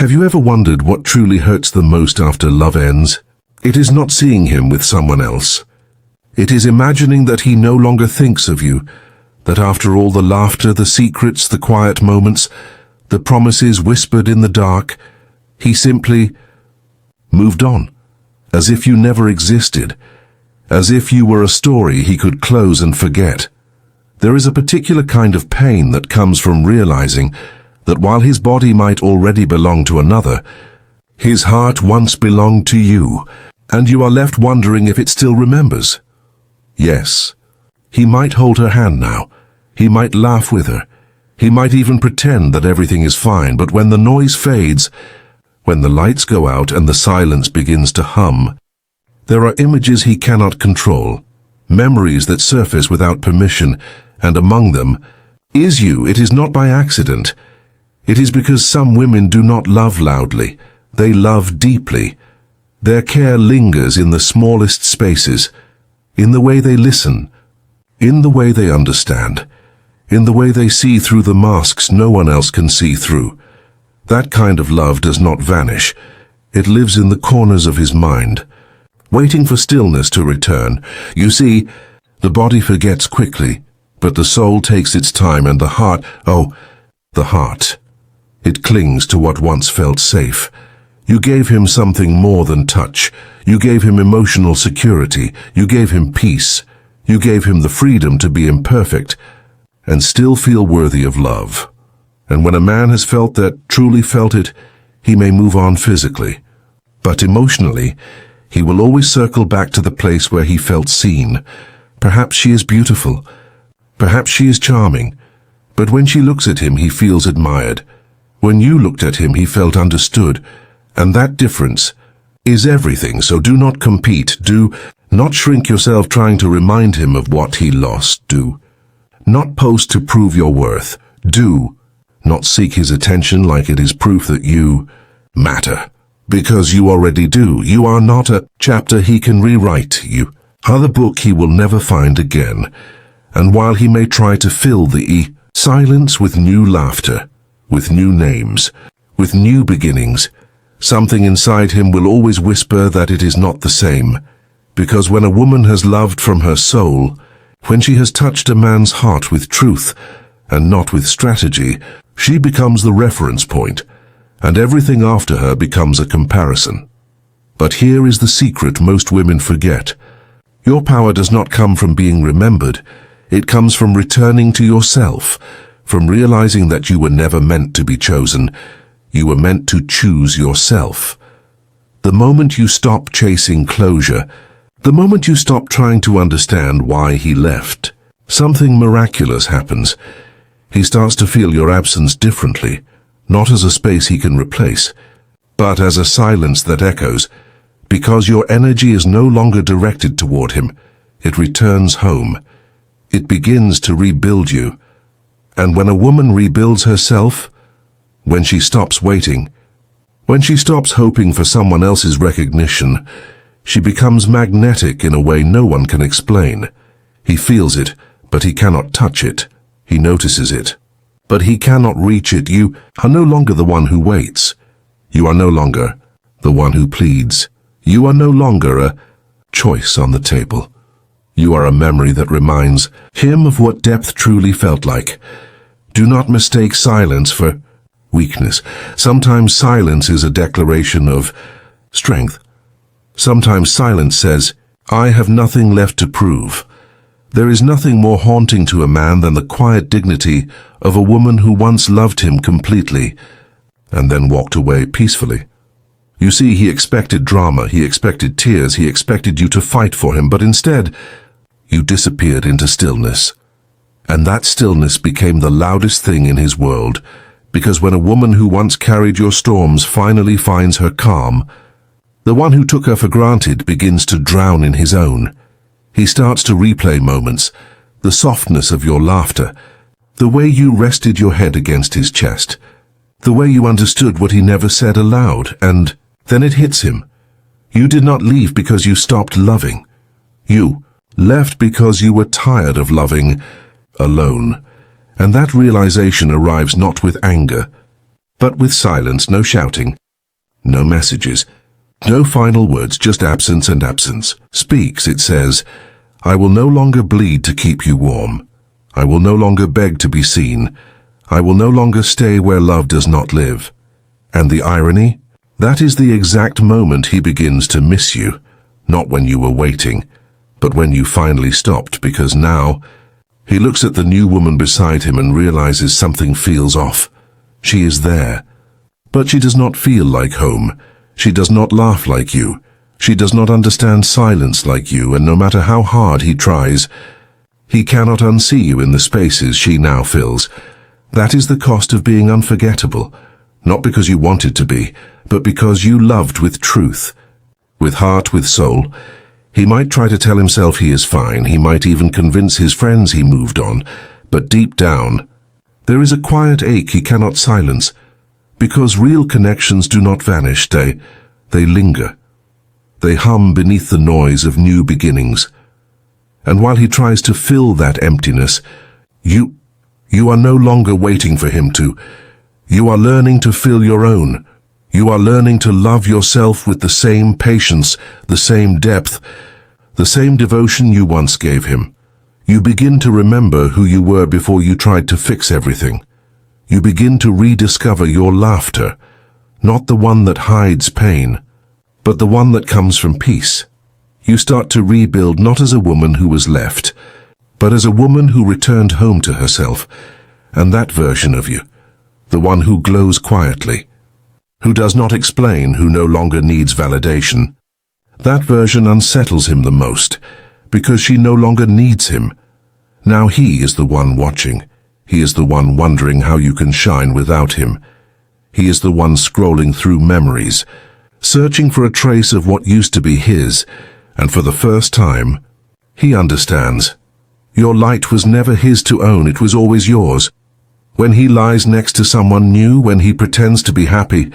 Have you ever wondered what truly hurts the most after love ends? It is not seeing him with someone else. It is imagining that he no longer thinks of you, that after all the laughter, the secrets, the quiet moments, the promises whispered in the dark, he simply moved on, as if you never existed, as if you were a story he could close and forget. There is a particular kind of pain that comes from realizing that while his body might already belong to another, his heart once belonged to you, and you are left wondering if it still remembers. Yes, he might hold her hand now. He might laugh with her. He might even pretend that everything is fine, but when the noise fades, when the lights go out and the silence begins to hum, there are images he cannot control, memories that surface without permission, and among them is you. It is not by accident. It is because some women do not love loudly. They love deeply. Their care lingers in the smallest spaces, in the way they listen, in the way they understand, in the way they see through the masks no one else can see through. That kind of love does not vanish. It lives in the corners of his mind, waiting for stillness to return. You see, the body forgets quickly, but the soul takes its time, and the heart, the heart, it clings to what once felt safe. You gave him something more than touch. You gave him emotional security. You gave him peace. You gave him the freedom to be imperfect and still feel worthy of love. And when a man has felt that, truly felt it, he may move on physically. But emotionally, he will always circle back to the place where he felt seen. Perhaps she is beautiful. Perhaps she is charming. But when she looks at him, he feels admired. When you looked at him, he felt understood. And that difference is everything. So do not compete. Do not shrink yourself trying to remind him of what he lost. Do not pose to prove your worth. Do not seek his attention like it is proof that you matter. Because you already do. You are not a chapter he can rewrite. You are the book he will never find again. And while he may try to fill the silence with new laughter, with new names, with new beginnings, something inside him will always whisper that it is not the same. Because when a woman has loved from her soul, when she has touched a man's heart with truth and not with strategy, she becomes the reference point, and everything after her becomes a comparison. But here is the secret most women forget. Your power does not come from being remembered. It comes from returning to yourself, from realizing that you were never meant to be chosen. You were meant to choose yourself. The moment you stop chasing closure, the moment you stop trying to understand why he left, something miraculous happens. He starts to feel your absence differently, not as a space he can replace, but as a silence that echoes, because your energy is no longer directed toward him. It returns home. It begins to rebuild you. And when a woman rebuilds herself, when she stops waiting, when she stops hoping for someone else's recognition, she becomes magnetic in a way no one can explain. He feels it, but he cannot touch it. He notices it, but he cannot reach it. You are no longer the one who waits. You are no longer the one who pleads. You are no longer a choice on the table. You are a memory that reminds him of what depth truly felt like. Do not mistake silence for weakness. Sometimes silence is a declaration of strength. Sometimes silence says, I have nothing left to prove. There is nothing more haunting to a man than the quiet dignity of a woman who once loved him completely and then walked away peacefully. You see, he expected drama, he expected tears, he expected you to fight for him, but instead, you disappeared into stillness. And that stillness became the loudest thing in his world, because when a woman who once carried your storms finally finds her calm, the one who took her for granted begins to drown in his own. He starts to replay moments, the softness of your laughter, the way you rested your head against his chest, the way you understood what he never said aloud, and then it hits him. You did not leave because you stopped loving. You left because you were tired of loving alone. And that realization arrives not with anger, But with silence, no shouting, no messages, no final words, just absence and absence. Speaks, it says, I will no longer bleed to keep you warm. I will no longer beg to be seen. I will no longer stay where love does not live. And the irony? That is the exact moment he begins to miss you, not when you were waiting, but when you finally stopped, because now he looks at the new woman beside him and realizes something feels off. She is there, but she does not feel like home. She does not laugh like you. She does not understand silence like you, and no matter how hard he tries, he cannot unsee you in the spaces she now fills. That is the cost of being unforgettable, not because you wanted to be, but because you loved with truth, with heart, with soul. He might try to tell himself he is fine, he might even convince his friends he moved on, but deep down, there is a quiet ache he cannot silence, because real connections do not vanish, they linger. They hum beneath the noise of new beginnings. And while he tries to fill that emptiness, you are no longer waiting for him to. You are learning to fill your own. You are learning to love yourself with the same patience, the same depth, the same devotion you once gave him. You begin to remember who you were before you tried to fix everything. You begin to rediscover your laughter, not the one that hides pain, but the one that comes from peace. You start to rebuild not as a woman who was left, but as a woman who returned home to herself, and that version of you, the one who glows quietly, who does not explain, who no longer needs validation. That version unsettles him the most, because she no longer needs him. Now he is the one watching. He is the one wondering how you can shine without him. He is the one scrolling through memories, searching for a trace of what used to be his, and for the first time, he understands. Your light was never his to own, it was always yours. When he lies next to someone new, when he pretends to be happy,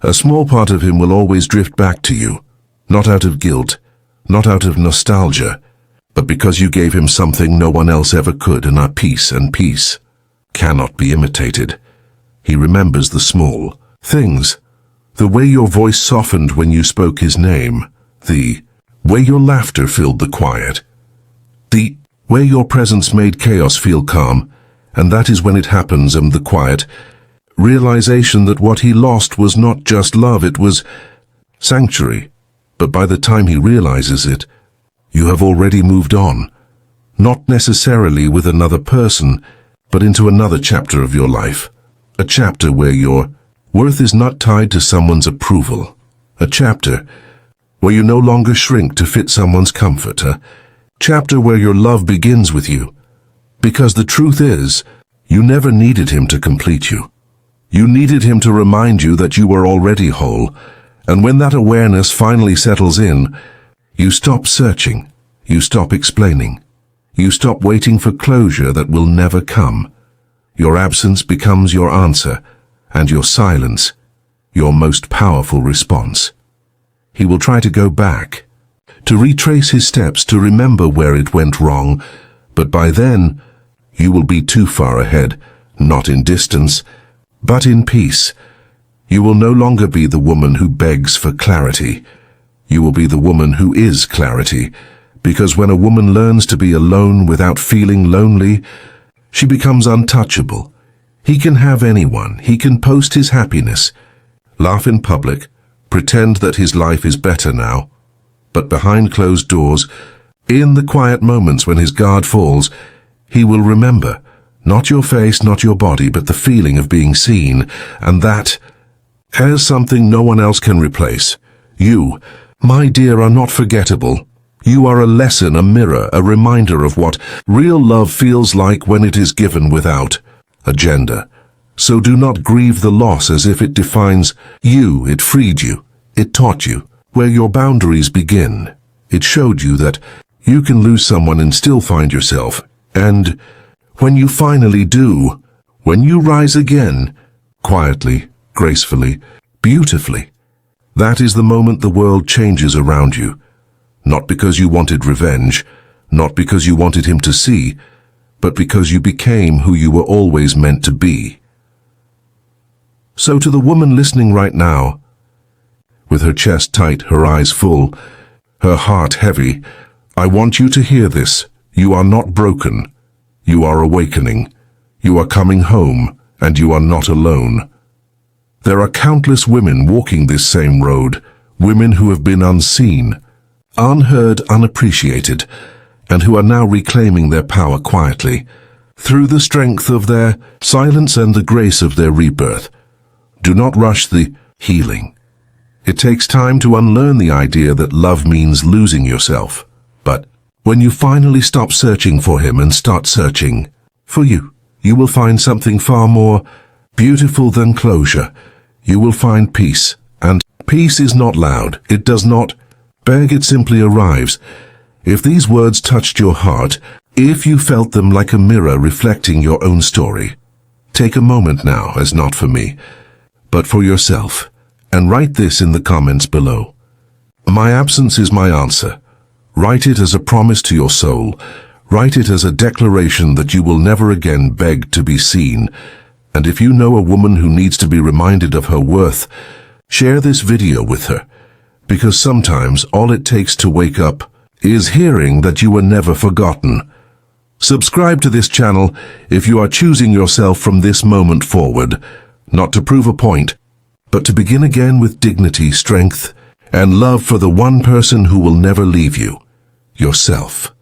a small part of him will always drift back to you, not out of guilt, not out of nostalgia, but because you gave him something no one else ever could, and a peace, and peace cannot be imitated. He remembers the small things, the way your voice softened when you spoke his name, the way your laughter filled the quiet, the way your presence made chaos feel calm, and that is when it happens, the quiet realization that what he lost was not just love, it was sanctuary. But by the time he realizes it, you have already moved on, not necessarily with another person, but into another chapter of your life, a chapter where your worth is not tied to someone's approval, a chapter where you no longer shrink to fit someone's comfort, a chapter where your love begins with you. Because the truth is, you never needed him to complete you. You needed him to remind you that you were already whole, and when that awareness finally settles in, you stop searching, you stop explaining, you stop waiting for closure that will never come. Your absence becomes your answer, and your silence, your most powerful response. He will try to go back, to retrace his steps, to remember where it went wrong, but by then, you will be too far ahead, not in distance, but in peace. You will no longer be the woman who begs for clarity. You will be the woman who is clarity, because when a woman learns to be alone without feeling lonely, she becomes untouchable. He can have anyone. He can post his happiness, laugh in public, pretend that his life is better now. But behind closed doors, in the quiet moments when his guard falls, he will remember, not your face, not your body, but the feeling of being seen, and that has something no one else can replace. You, my dear, are not forgettable. You are a lesson, a mirror, a reminder of what real love feels like when it is given without agenda. So do not grieve the loss as if it defines you. It freed you. It taught you where your boundaries begin. It showed you that you can lose someone and still find yourself. And when you finally do, when you rise again, quietly, gracefully, beautifully, that is the moment the world changes around you. Not because you wanted revenge, not because you wanted him to see, but because you became who you were always meant to be. So to the woman listening right now, with her chest tight, her eyes full, her heart heavy, I want you to hear this. You are not broken. You are awakening. You are coming home, and you are not alone. There are countless women walking this same road, women who have been unseen, unheard, unappreciated, and who are now reclaiming their power quietly, through the strength of their silence and the grace of their rebirth. Do not rush the healing. It takes time to unlearn the idea that love means losing yourself. But when you finally stop searching for him and start searching for you, you will find something far more beautiful than closure. You will find peace. And peace is not loud. It does not beg. It simply arrives. If these words touched your heart, if you felt them like a mirror reflecting your own story, take a moment now, as not for me, but for yourself, and write this in the comments below. My absence is my answer. Write it as a promise to your soul. Write it as a declaration that you will never again beg to be seen. And if you know a woman who needs to be reminded of her worth, share this video with her, because sometimes all it takes to wake up is hearing that you were never forgotten. Subscribe to this channel if you are choosing yourself from this moment forward, not to prove a point, but to begin again with dignity, strength, and love for the one person who will never leave you, yourself.